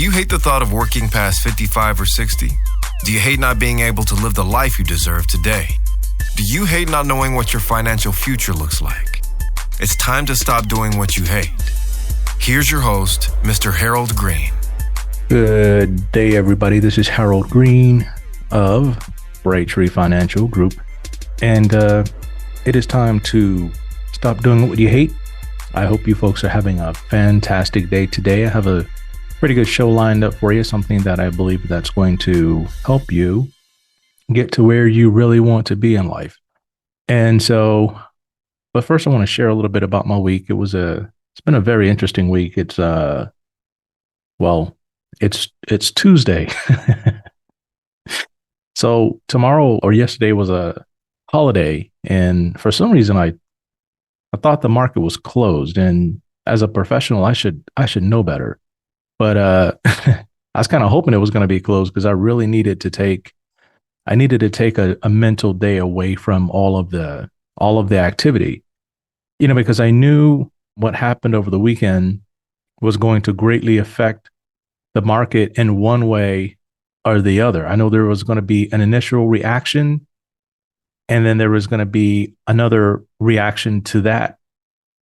you hate the thought of working past 55 or 60? Do you hate not being able to live the life you deserve today? Do you hate not knowing what your financial future looks like? It's time to stop doing what you hate. Here's your host, Mr. Harold Green. Good day, everybody. This is Harold Green of Braintree Financial Group. And it is time to stop doing what you hate. I hope you folks are having a fantastic day today. I have a pretty good show lined up for you, something that I believe that's going to help you get to where you really want to be in life. And so, but first I want to share a little bit about my week. It's been a very interesting week. It's Tuesday. So tomorrow or yesterday was a holiday, and for some reason I thought the market was closed, and as a professional I should know better. But I was kind of hoping it was going to be closed because I really needed to take a mental day away from all of the activity, because I knew what happened over the weekend was going to greatly affect the market in one way or the other. I know there was going to be an initial reaction, and then there was going to be another reaction to that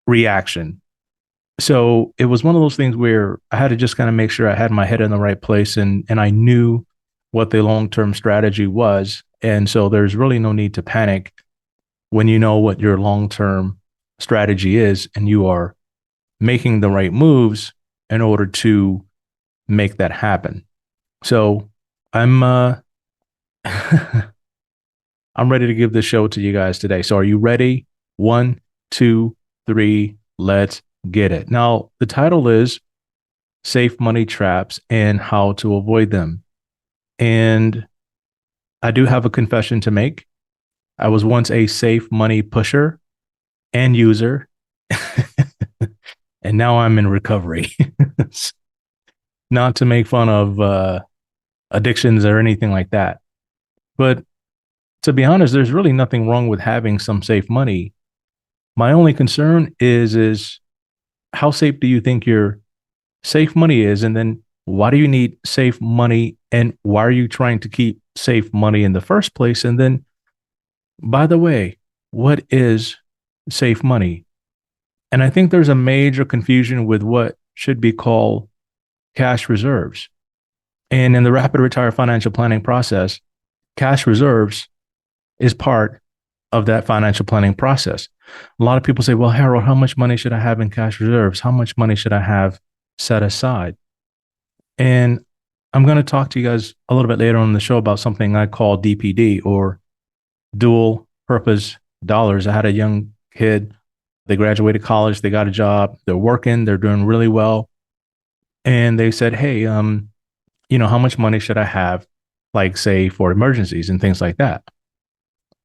reaction. So it was one of those things where I had to just kind of make sure I had my head in the right place, and I knew what the long-term strategy was. And so there's really no need to panic when you know what your long-term strategy is and you are making the right moves in order to make that happen. So I'm I'm ready to give this show to you guys today. So are you ready? 1, 2, 3, let's get it. Now, the title is Safe Money Traps and How to Avoid Them. And I do have a confession to make. I was once a safe money pusher and user, and now I'm in recovery. Not to make fun of addictions or anything like that. But to be honest, there's really nothing wrong with having some safe money. My only concern is how safe do you think your safe money is? And then why do you need safe money? And why are you trying to keep safe money in the first place? And then, by the way, what is safe money? And I think there's a major confusion with what should be called cash reserves. And in the rapid retire financial planning process, cash reserves is part of that financial planning process. A lot of people say, well, Harold, how much money should I have in cash reserves? How much money should I have set aside? And I'm going to talk to you guys a little bit later on in the show about something I call DPD, or dual purpose dollars. I had a young kid. They graduated college. They got a job. They're working. They're doing really well. And they said, hey, how much money should I have, like, say, for emergencies and things like that?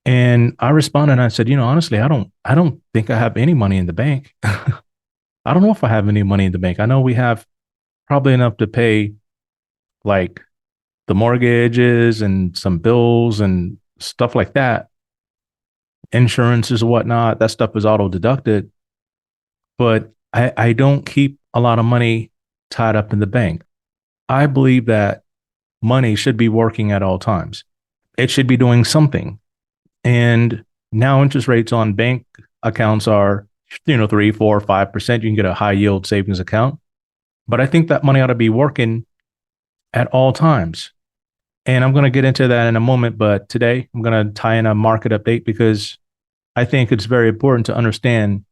And I responded and I said, honestly, I don't think I have any money in the bank. I don't know if I have any money in the bank. I know we have probably enough to pay, like, the mortgages and some bills and stuff like that. Insurances and whatnot, that stuff is auto deducted. But I don't keep a lot of money tied up in the bank. I believe that money should be working at all times. It should be doing something. And now interest rates on bank accounts are, 3, 4, 5%. You can get a high yield savings account. But I think that money ought to be working at all times. And I'm going to get into that in a moment. But today I'm going to tie in a market update because I think it's very important to understand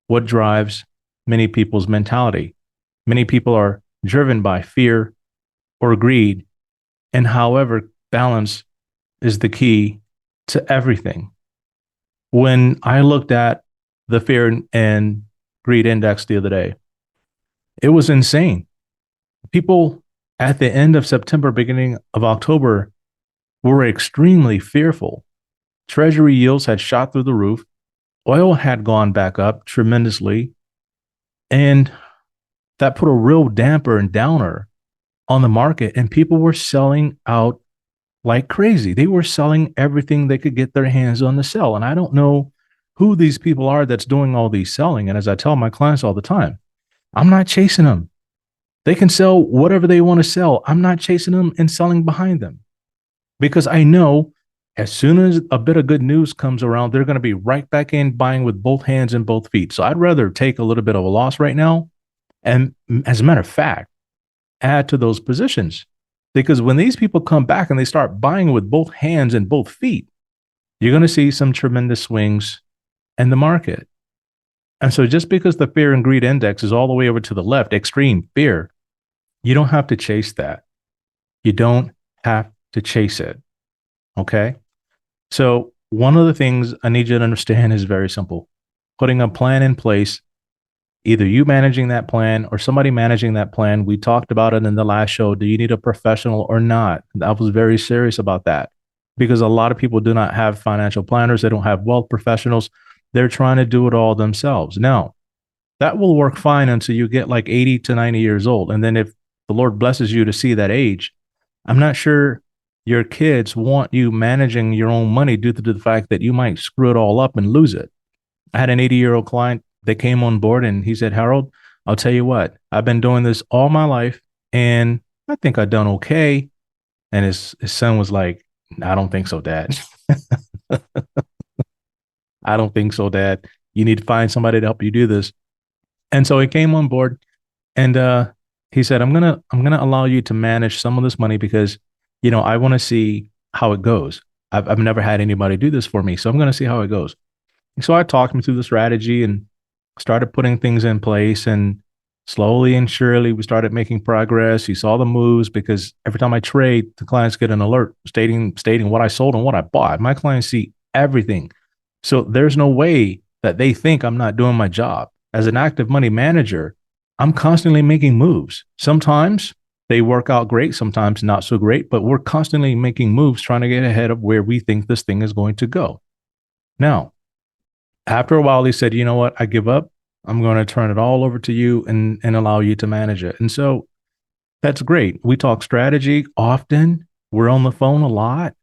what drives many people's mentality. Many people are driven by fear or greed. And however, balance is the key to everything. When I looked at the fear and greed index the other day, it was insane. People at the end of September, beginning of October, were extremely fearful. Treasury yields had shot through the roof. Oil had gone back up tremendously. And that put a real damper and downer on the market. And people were selling out like crazy. They were selling everything they could get their hands on to sell. And I don't know who these people are that's doing all these selling. And as I tell my clients all the time, I'm not chasing them. They can sell whatever they want to sell. I'm not chasing them and selling behind them because I know as soon as a bit of good news comes around, they're going to be right back in buying with both hands and both feet. So I'd rather take a little bit of a loss right now. And as a matter of fact, add to those positions. Because when these people come back and they start buying with both hands and both feet, you're going to see some tremendous swings in the market. And so just because the fear and greed index is all the way over to the left, extreme fear, you don't have to chase that. You don't have to chase it. Okay. So one of the things I need you to understand is very simple. Putting a plan in place, either you managing that plan or somebody managing that plan. We talked about it in the last show. Do you need a professional or not? I was very serious about that because a lot of people do not have financial planners. They don't have wealth professionals. They're trying to do it all themselves. Now, that will work fine until you get like 80 to 90 years old. And then if the Lord blesses you to see that age, I'm not sure your kids want you managing your own money due to the fact that you might screw it all up and lose it. I had an 80-year-old client that came on board and he said, Harold, I'll tell you what, I've been doing this all my life and I think I've done okay. And his son was like, I don't think so, Dad. I don't think so, Dad. You need to find somebody to help you do this. And so he came on board and he said, I'm gonna allow you to manage some of this money because, I want to see how it goes. I've never had anybody do this for me. So I'm gonna see how it goes. So I talked him through the strategy and started putting things in place. And slowly and surely, we started making progress. He saw the moves because every time I trade, the clients get an alert stating what I sold and what I bought. My clients see everything. So there's no way that they think I'm not doing my job. As an active money manager, I'm constantly making moves. Sometimes they work out great, sometimes not so great, but we're constantly making moves trying to get ahead of where we think this thing is going to go. Now, after a while, he said, you know what? I give up. I'm going to turn it all over to you and allow you to manage it. And so that's great. We talk strategy often. We're on the phone a lot.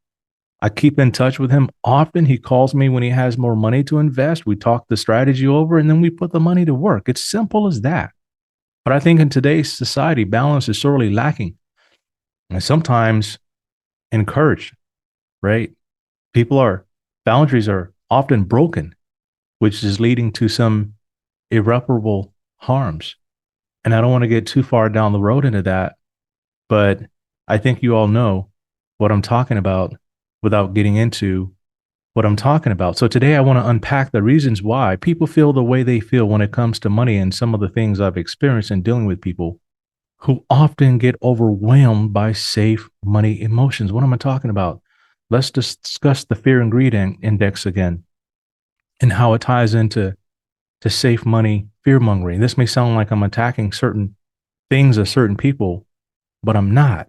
I keep in touch with him often. He calls me when he has more money to invest. We talk the strategy over and then we put the money to work. It's simple as that. But I think in today's society, balance is sorely lacking and sometimes encouraged, right? Boundaries are often broken, which is leading to some irreparable harms. And I don't want to get too far down the road into that, but I think you all know what I'm talking about without getting into what I'm talking about. So today I want to unpack the reasons why people feel the way they feel when it comes to money and some of the things I've experienced in dealing with people who often get overwhelmed by safe money emotions. What am I talking about? Let's discuss the fear and greed index again and how it ties into safe money fear mongering. This may sound like I'm attacking certain things or certain people, but I'm not.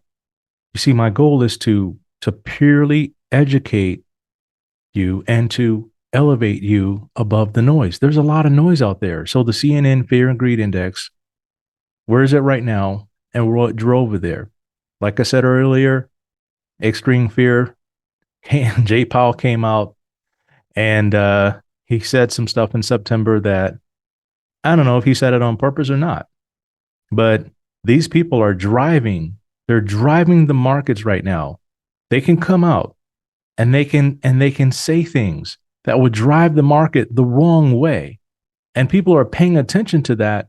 You see, my goal is to purely educate you and to elevate you above the noise. There's a lot of noise out there. So the CNN fear and greed index, where is it right now? And what drove it there? Like I said earlier, extreme fear. Jay Powell came out and he said some stuff in September that I don't know if he said it on purpose or not, but these people are they're driving the markets right now. They can come out and they can say things that would drive the market the wrong way. And people are paying attention to that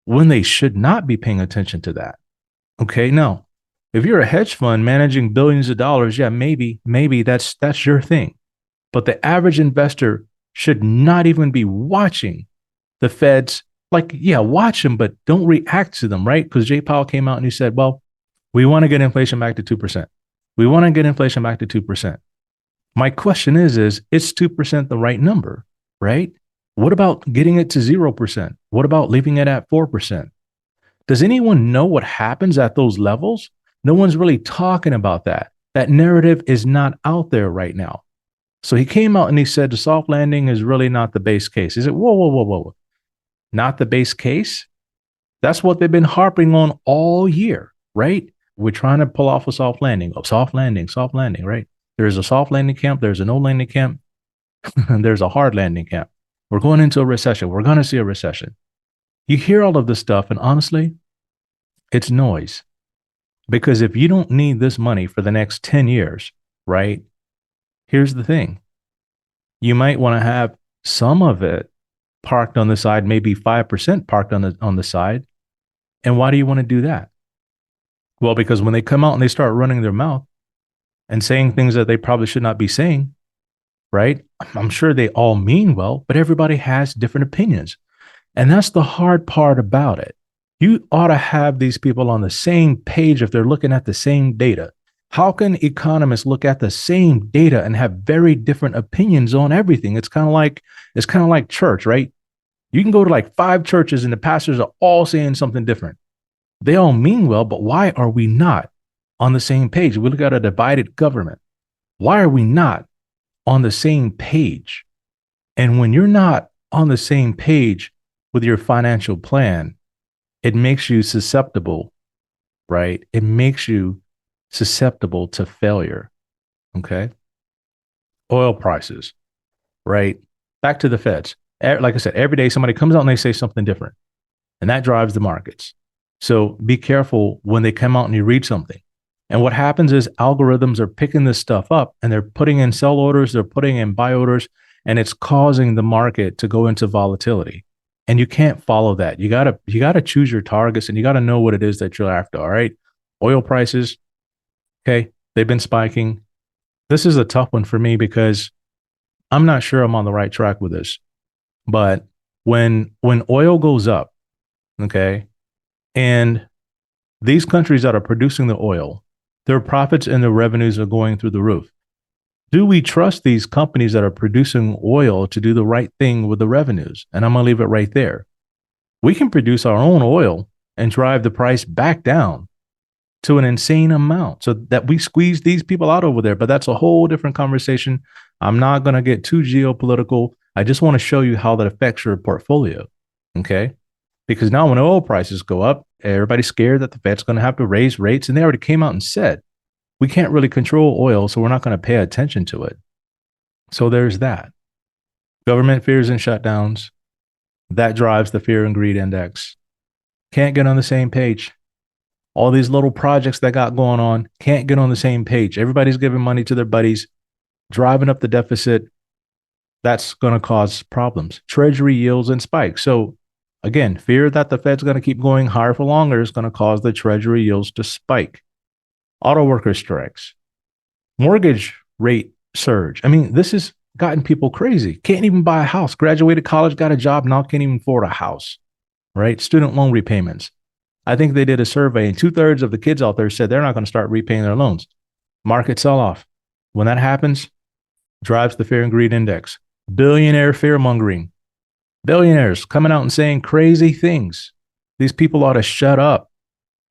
when they should not be paying attention to that. Okay. Now, if you're a hedge fund managing billions of dollars, yeah, maybe that's your thing. But the average investor should not even be watching the Feds. Like, yeah, watch them, but don't react to them, right? Because Jay Powell came out and he said, well, we want to get inflation back to 2%. We want to get inflation back to 2%. My question is 2% the right number, right? What about getting it to 0%? What about leaving it at 4%? Does anyone know what happens at those levels? No one's really talking about that. That narrative is not out there right now. So he came out and he said the soft landing is really not the base case. He said, whoa, whoa, whoa, whoa. Not the base case? That's what they've been harping on all year, right? We're trying to pull off a soft landing, soft landing, right? There's a soft landing camp. There's a no landing camp. And there's a hard landing camp. We're going into a recession. We're going to see a recession. You hear all of this stuff. And honestly, It's noise. Because if you don't need this money for the next 10 years, right? Here's the thing. You might want to have some of it parked on the side, maybe 5% parked on the side. And why do you want to do that? Well, because when they come out and they start running their mouth and saying things that they probably should not be saying, right? I'm sure they all mean well, but everybody has different opinions. And that's the hard part about it. You ought to have these people on the same page if they're looking at the same data. How can economists look at the same data and have very different opinions on everything? It's kind of like church, right? You can go to like 5 churches and the pastors are all saying something different. They all mean well, but why are we not on the same page? We look at a divided government. Why are we not on the same page? And when you're not on the same page with your financial plan, it makes you susceptible, right? It makes you susceptible to failure. Okay. Oil prices, right? Back to the feds. Like I said, every day somebody comes out and they say something different, and that drives the markets. So be careful when they come out and you read something. And what happens is algorithms are picking this stuff up and they're putting in sell orders, they're putting in buy orders, and it's causing the market to go into volatility. And you can't follow that. You gotta choose your targets and you gotta know what it is that you're after. All right. Oil prices, okay, they've been spiking. This is a tough one for me because I'm not sure I'm on the right track with this. But when oil goes up, okay, and these countries that are producing the oil, their profits and their revenues are going through the roof. Do we trust these companies that are producing oil to do the right thing with the revenues? And I'm going to leave it right there. We can produce our own oil and drive the price back down to an insane amount so that we squeeze these people out over there. But that's a whole different conversation. I'm not going to get too geopolitical. I just want to show you how that affects your portfolio. Okay. Because now when oil prices go up, everybody's scared that the Fed's going to have to raise rates. And they already came out and said, we can't really control oil, so we're not going to pay attention to it. So there's that. Government fears and shutdowns. That drives the fear and greed index. Can't get on the same page. All these little projects that got going on can't get on the same page. Everybody's giving money to their buddies, driving up the deficit. That's going to cause problems. Treasury yields and spikes. So again, fear that the Fed's going to keep going higher for longer is going to cause the treasury yields to spike. Auto worker strikes, mortgage rate surge. I mean, this has gotten people crazy. Can't even buy a house. Graduated college, got a job, now can't even afford a house, right? Student loan repayments. I think they did a survey and 2/3 of the kids out there said they're not going to start repaying their loans. Market sell off. When that happens, drives the fear and greed index. Billionaire fear mongering. Billionaires coming out and saying crazy things. These people ought to shut up.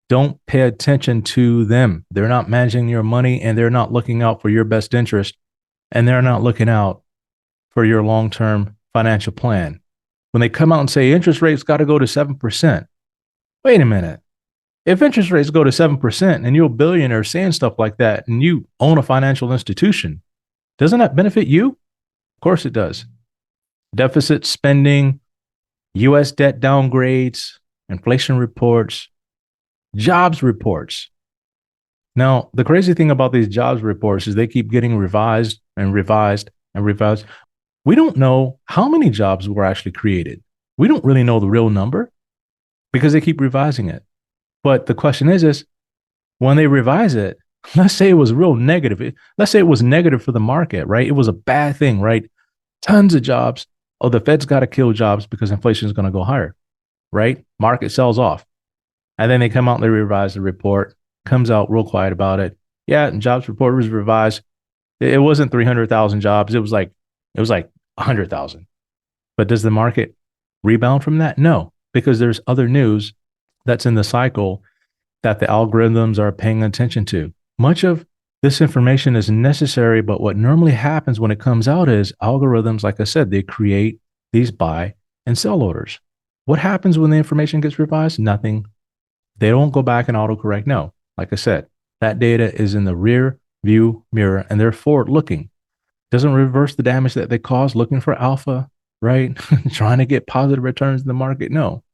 Don't pay attention to them. They're not managing your money and they're not looking out for your best interest and they're not looking out for your long-term financial plan. When they come out and say interest rates got to go to 7%, wait a minute. If interest rates go to 7% and you're a billionaire saying stuff like that and you own a financial institution, doesn't that benefit you? Of course it does. Deficit spending, US debt downgrades, inflation reports, jobs reports. Now, the crazy thing about these jobs reports is they keep getting revised and revised and revised. We don't know how many jobs were actually created. We don't really know the real number because they keep revising it. But the question is when they revise it, let's say it was real negative. Let's say it was negative for the market, right? It was a bad thing, right? Tons of jobs. Oh, the Fed's got to kill jobs because inflation is going to go higher, right? Market sells off. And then they come out and they revise the report, comes out real quiet about it. Yeah, and jobs report was revised. It wasn't 300,000 jobs. It was like 100,000. But does the market rebound from that? No, because there's other news that's in the cycle that the algorithms are paying attention to. Much of this information is necessary, but what normally happens when it comes out is algorithms, like I said, they create these buy and sell orders. What happens when the information gets revised? Nothing. They don't go back and autocorrect. No, like I said, that data is in the rear view mirror and they're forward looking. Doesn't reverse the damage that they caused looking for alpha, right? Trying to get positive returns in the market. No.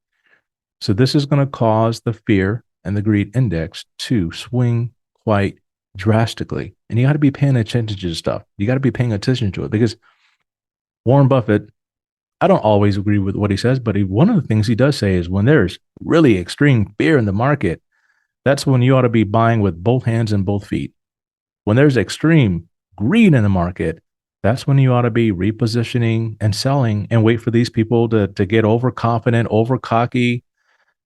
So this is going to cause the fear and the greed index to swing quite drastically. And you got to be paying attention to stuff. You got to be paying attention to it because Warren Buffett, I don't always agree with what he says, but one of the things he does say is when there's really extreme fear in the market, that's when you ought to be buying with both hands and both feet. When there's extreme greed in the market, that's when you ought to be repositioning and selling and wait for these people to get overconfident, over cocky,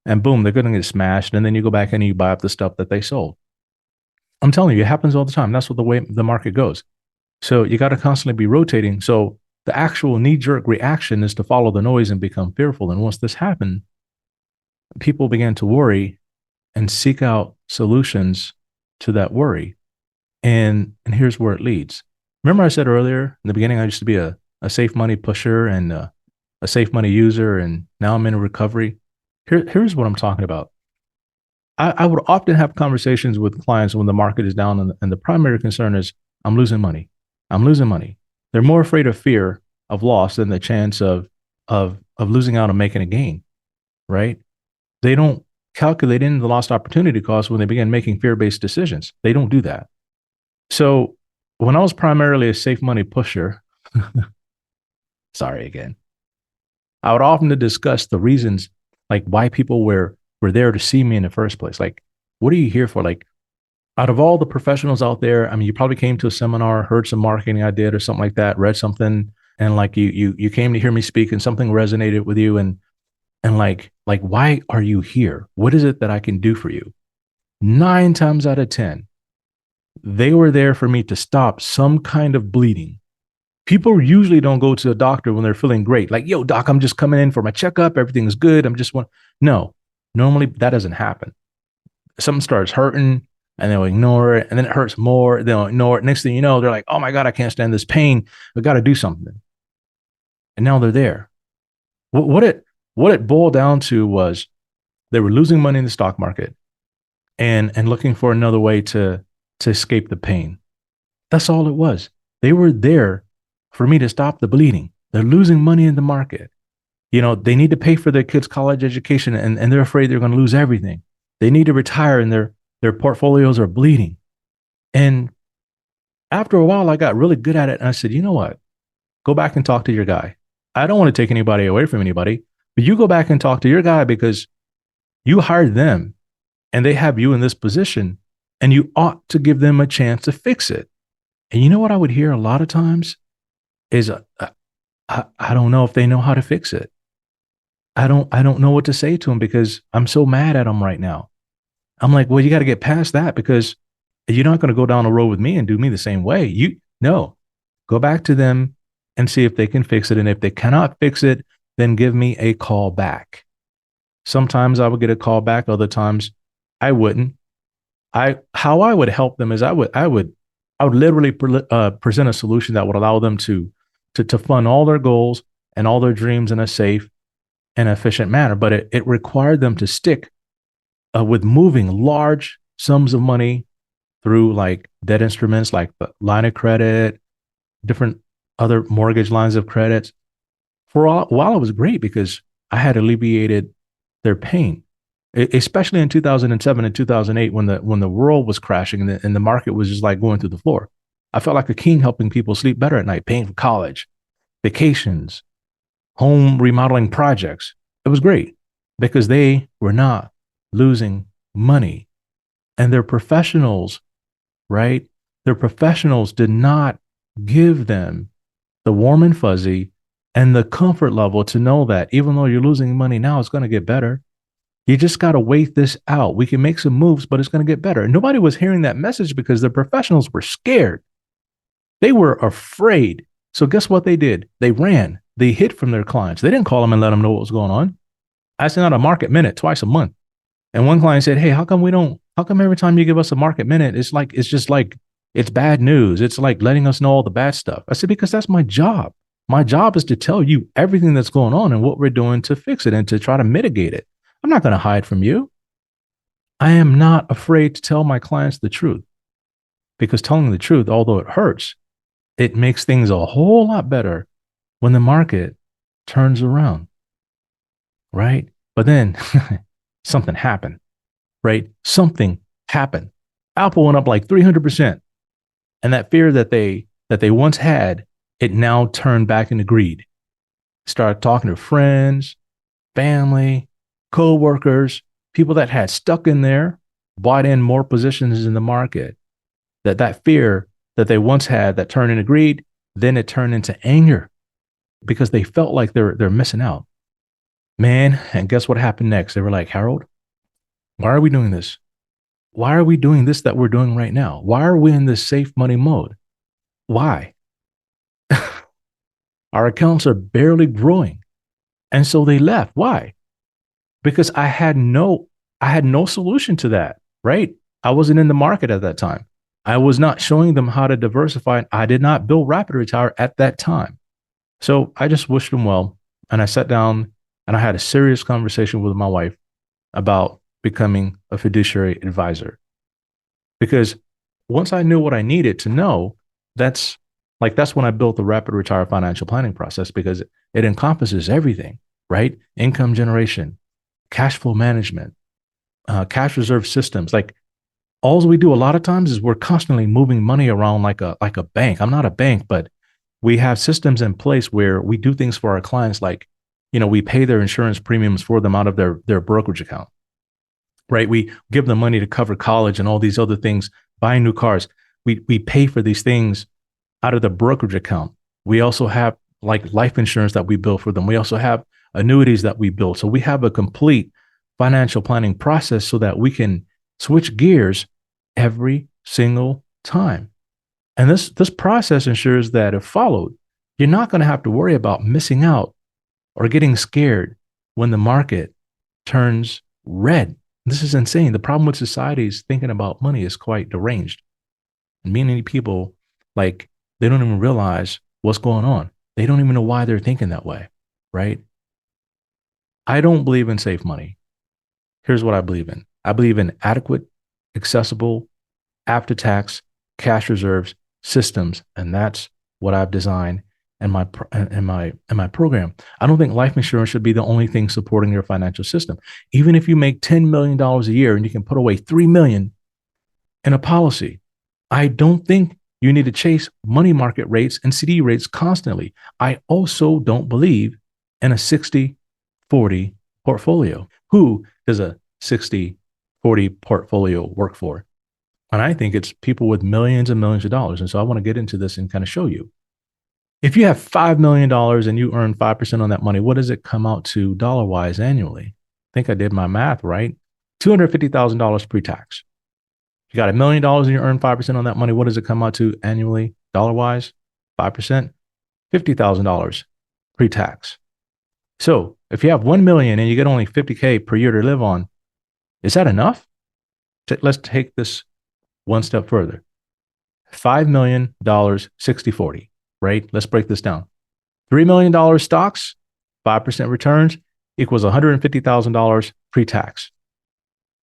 and boom, they're going to get smashed. And then you go back and you buy up the stuff that they sold. I'm telling you, it happens all the time. That's what the way the market goes. So you got to constantly be rotating. So the actual knee jerk reaction is to follow the noise and become fearful. And once this happened, people began to worry and seek out solutions to that worry. And here's where it leads. Remember, I said earlier in the beginning, I used to be a safe money pusher and a safe money user, and now I'm in a recovery. Here's what I'm talking about. I would often have conversations with clients when the market is down, and the primary concern is I'm losing money. I'm losing money. They're more afraid of fear of loss than the chance of losing out and making a gain, right? They don't calculate in the lost opportunity cost when they begin making fear-based decisions. They don't do that. So when I was primarily a safe money pusher, sorry again, I would often discuss the reasons like why people were there to see me in the first place. Like, what are you here for? Like, out of all the professionals out there, I mean, you probably came to a seminar, heard some marketing I did or something like that, read something, and like you came to hear me speak and something resonated with you, and like why are you here? What is it that I can do for you? 9 times out of 10, they were there for me to stop some kind of bleeding. People usually don't go to a doctor when they're feeling great. Like, yo, doc, I'm just coming in for my checkup. Everything is good. I'm just one. No, normally that doesn't happen. Something starts hurting and they'll ignore it. And then it hurts more. They'll ignore it. Next thing you know, they're like, oh my God, I can't stand this pain. I got to do something. And now they're there. What it boiled down to was they were losing money in the stock market and looking for another way to escape the pain. That's all it was. They were there for me to stop the bleeding. They're losing money in the market. You know, they need to pay for their kids' college education and they're afraid they're going to lose everything. They need to retire and their portfolios are bleeding. And after a while, I got really good at it. And I said, you know what? Go back and talk to your guy. I don't want to take anybody away from anybody, but you go back and talk to your guy because you hired them and they have you in this position and you ought to give them a chance to fix it. And you know what I would hear a lot of times is, I don't know if they know how to fix it. I don't know what to say to them because I'm so mad at them right now. I'm like, well, you got to get past that because you're not going to go down the road with me and do me the same way. No, go back to them and see if they can fix it. And if they cannot fix it, then give me a call back. Sometimes I would get a call back. Other times I wouldn't. How I would help them is I would literally present a solution that would allow them to fund all their goals and all their dreams in a safe and efficient manner. But it required them to stick with moving large sums of money through like debt instruments, like the line of credit, different other mortgage lines of credit. For a while, it was great because I had alleviated their pain, especially in 2007 and 2008 when the world was crashing and the market was just like going through the floor. I felt like a king helping people sleep better at night, paying for college, vacations, home remodeling projects. It was great because they were not losing money and they're professionals, right? Their professionals did not give them the warm and fuzzy and the comfort level to know that even though you're losing money now, it's going to get better. You just got to wait this out. We can make some moves, but it's going to get better. And nobody was hearing that message because the professionals were scared. They were afraid. So guess what they did? They ran. They hid from their clients. They didn't call them and let them know what was going on. I sent out a market minute twice a month. And one client said, hey, how come every time you give us a market minute, it's bad news. It's like letting us know all the bad stuff. I said, because that's my job. My job is to tell you everything that's going on and what we're doing to fix it and to try to mitigate it. I'm not going to hide from you. I am not afraid to tell my clients the truth because telling the truth, although it hurts, it makes things a whole lot better when the market turns around, right? But then something happened. right? Something happened. Apple went up like 300%. And that fear that they once had, it now turned back into greed. Started talking to friends, family, co-workers, people that had stuck in there, bought in more positions in the market. That fear that they once had that turned into greed, then it turned into anger because they felt like they're missing out. Man, and guess what happened next? They were like, Harold, why are we doing this? Why are we doing this that we're doing right now? Why are we in this safe money mode? Why? Our accounts are barely growing. And so they left. Why? Because I had no solution to that, right? I wasn't in the market at that time. I was not showing them how to diversify. I did not build Rapid Retire at that time. So I just wished them well. And I sat down and I had a serious conversation with my wife about becoming a fiduciary advisor. Because once I knew what I needed to know, that's that's when I built the Rapid Retire financial planning process because it encompasses everything, right? Income generation, cash flow management, cash reserve systems. Like all we do a lot of times is we're constantly moving money around like a bank. I'm not a bank, but we have systems in place where we do things for our clients, like we pay their insurance premiums for them out of their brokerage account, right? We give them money to cover college and all these other things, buying new cars. We pay for these things out of the brokerage account. We also have like life insurance that we build for them. We also have annuities that we build. So we have a complete financial planning process so that we can switch gears every single time. And this process ensures that if followed, you're not going to have to worry about missing out or getting scared when the market turns red. This is insane. The problem with society is thinking about money is quite deranged. And many people, like, they don't even realize what's going on. They don't even know why they're thinking that way, right? I don't believe in safe money. Here's what I believe in. I believe in adequate, accessible, after tax cash reserves systems, and that's what I've designed in my program. I don't think life insurance should be the only thing supporting your financial system. Even if you make $10 million a year and you can put away $3 million in a policy, I don't think you need to chase money market rates and CD rates constantly. I also don't believe in a 60-40 portfolio. Who does a 60-40 portfolio work for? And I think it's people with millions and millions of dollars. And so I want to get into this and kind of show you. If you have $5 million and you earn 5% on that money, what does it come out to dollar wise annually? I think I did my math right. $250,000 pre tax. You got $1 million and you earn 5% on that money. What does it come out to annually, dollar wise? 5%, $50,000 pre tax. So if you have 1 million and you get only 50K per year to live on, is that enough? Let's take this one step further. $5 million, 60-40, right? Let's break this down. $3 million stocks, 5% returns equals $150,000 pre tax.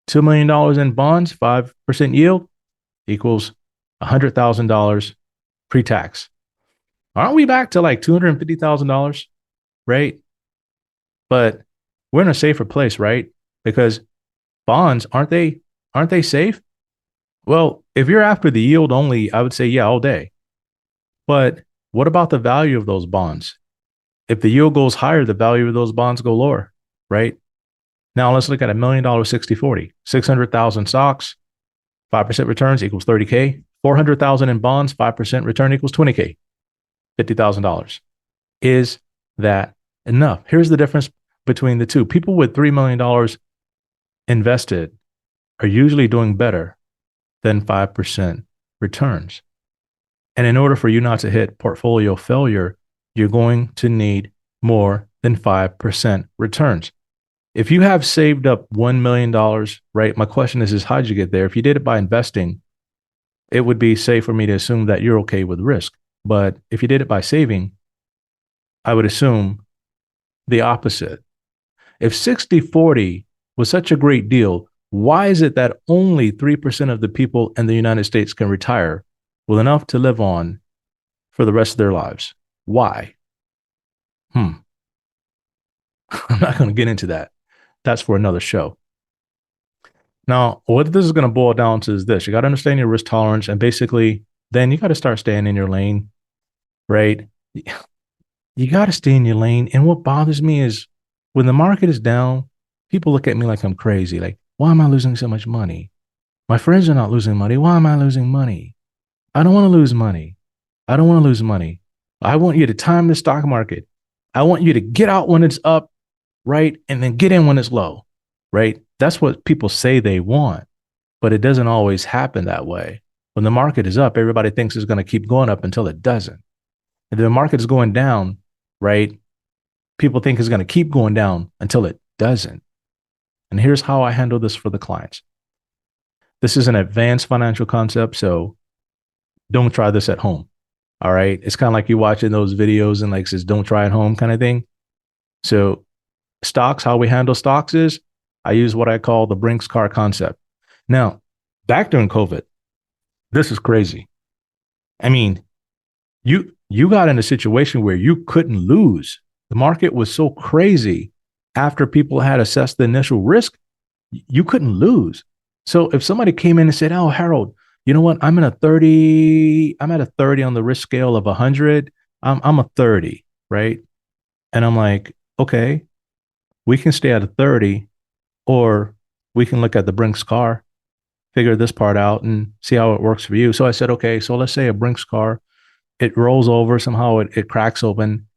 $2 million in bonds, 5% yield equals $100,000 pre tax. Aren't we back to like $250,000, right? But we're in a safer place, right? Because bonds, aren't they safe? Well, if you're after the yield only, I would say, yeah, all day. But what about the value of those bonds? If the yield goes higher, the value of those bonds go lower, right? Now let's look at $1 million 60-40. 600,000 stocks, 5% returns equals 30K. 400,000 in bonds, 5% return equals 20K. $50,000. Is that enough? Here's the difference between the two. People with $3 million invested are usually doing better than 5% returns. And in order for you not to hit portfolio failure, you're going to need more than 5% returns. If you have saved up $1 million, right? My question is how'd you get there? If you did it by investing, it would be safe for me to assume that you're okay with risk. But if you did it by saving, I would assume the opposite. If 60-40 was such a great deal, why is it that only 3% of the people in the United States can retire with enough to live on for the rest of their lives? Why? I'm not going to get into that. That's for another show. Now, what this is going to boil down to is this: you got to understand your risk tolerance, and basically, then you got to start staying in your lane, right? You got to stay in your lane. And what bothers me is when the market is down, people look at me like I'm crazy. Like, why am I losing so much money? My friends are not losing money. Why am I losing money? I don't want to lose money. I don't want to lose money. I want you to time the stock market. I want you to get out when it's up, right? And then get in when it's low, right? That's what people say they want, but it doesn't always happen that way. When the market is up, everybody thinks it's going to keep going up until it doesn't. If the market is going down, right? People think it's going to keep going down until it doesn't. And here's how I handle this for the clients. This is an advanced financial concept, so don't try this at home. All right. It's kind of like you watching those videos and like says, don't try at home kind of thing. So stocks, how we handle stocks is I use what I call the Brinks car concept. Now, back during COVID, this is crazy. I mean, you got in a situation where you couldn't lose. The market was so crazy after people had assessed the initial risk, you couldn't lose. So if somebody came in and said, "Oh, Harold, you know what? I'm at a 30 on the risk scale of 100. I'm a 30, right?" And I'm like, "Okay, we can stay at a 30 or we can look at the Brinks car, figure this part out and see how it works for you." So I said, "Okay, so let's say a Brinks car, it rolls over somehow, it cracks open,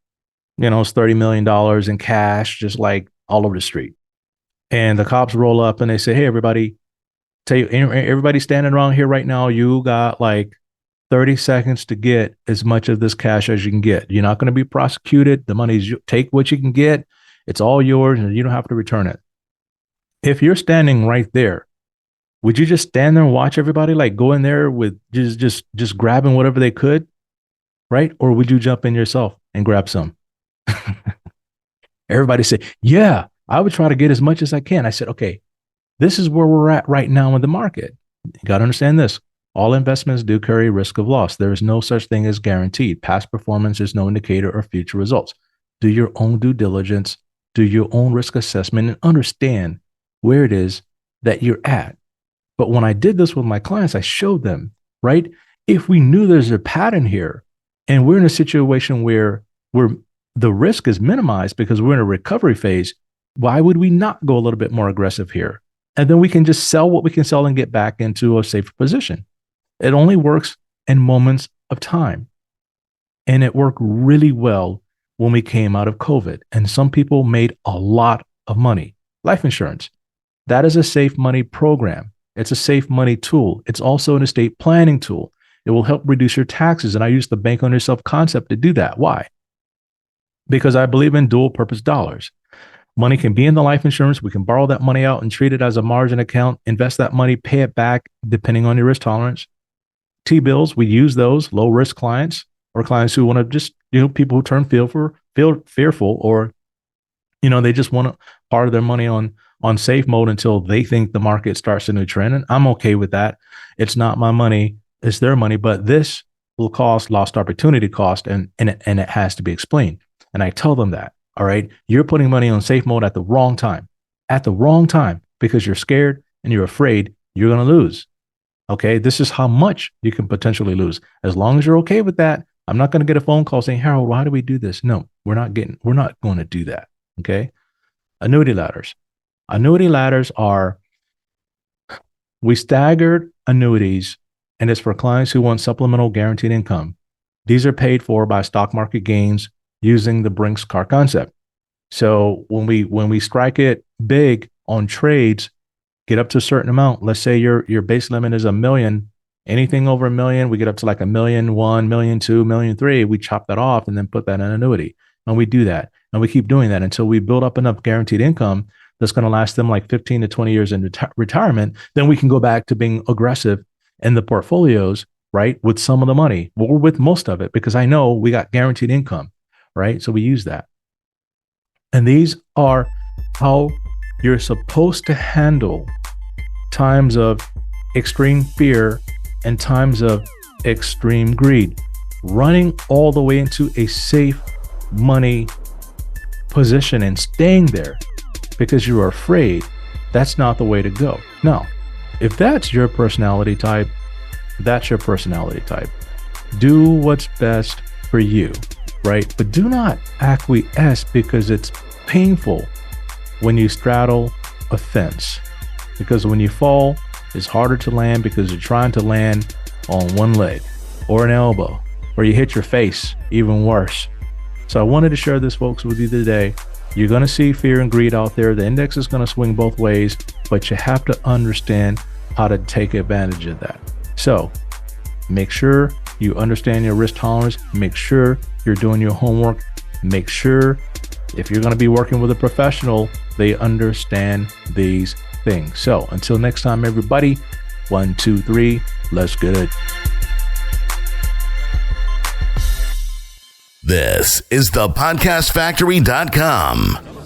it's $30 million in cash, just like all over the street. And the cops roll up and they say, "Hey, everybody, everybody standing around here right now, you got like 30 seconds to get as much of this cash as you can get. You're not going to be prosecuted. The money's take what you can get. It's all yours and you don't have to return it." If you're standing right there, would you just stand there and watch everybody like go in there with just grabbing whatever they could, right? Or would you jump in yourself and grab some? Everybody said, "Yeah, I would try to get as much as I can." I said, "Okay, this is where we're at right now in the market. You got to understand this. All investments do carry risk of loss. There is no such thing as guaranteed. Past performance is no indicator of future results. Do your own due diligence, do your own risk assessment, and understand where it is that you're at." But when I did this with my clients, I showed them, right? If we knew there's a pattern here and we're in a situation where the risk is minimized because we're in a recovery phase, why would we not go a little bit more aggressive here? And then we can just sell what we can sell and get back into a safer position. It only works in moments of time. And it worked really well when we came out of COVID. And some people made a lot of money. Life insurance, that is a safe money program. It's a safe money tool. It's also an estate planning tool. It will help reduce your taxes. And I use the bank on yourself concept to do that. Why? Because I believe in dual purpose dollars. Money can be in the life insurance. We can borrow that money out and treat it as a margin account, invest that money, pay it back depending on your risk tolerance. T-bills, we use those low risk clients or clients who want to just, people who turn fearful or, they just want to part of their money on safe mode until they think the market starts a new trend. And I'm okay with that. It's not my money. It's their money, but this will cost lost opportunity cost and it has to be explained. And I tell them that. All right. You're putting money on safe mode at the wrong time, because you're scared and you're afraid you're going to lose. Okay. This is how much you can potentially lose. As long as you're okay with that, I'm not going to get a phone call saying, "Harold, why do we do this?" No, we're not going to do that. Okay. Annuity ladders. Annuity ladders we staggered annuities, and it's for clients who want supplemental guaranteed income. These are paid for by stock market gains using the Brinks car concept. So when we strike it big on trades, get up to a certain amount. Let's say your base limit is $1 million. Anything over $1 million, we get up to like $1.1 million, $1.2 million, $1.3 million. We chop that off and then put that in an annuity. And we do that. And we keep doing that until we build up enough guaranteed income that's going to last them like 15 to 20 years in retirement. Then we can go back to being aggressive in the portfolios, right? With some of the money or with most of it, because I know we got guaranteed income, right? So we use that. And these are how you're supposed to handle times of extreme fear and times of extreme greed, running all the way into a safe money position and staying there because you're afraid. That's not the way to go. Now, If that's your personality type, that's your personality type. Do what's best for you, right? But do not acquiesce because it's painful when you straddle a fence. Because when you fall, it's harder to land because you're trying to land on one leg or an elbow, or you hit your face, even worse. So I wanted to share this, folks, with you today. You're going to see fear and greed out there. The index is going to swing both ways, but you have to understand how to take advantage of that. So make sure you understand your risk tolerance. Make sure you're doing your homework. Make sure if you're going to be working with a professional, they understand these things. So until next time, everybody, 1, 2, 3, let's get it. This is thepodcastfactory.com.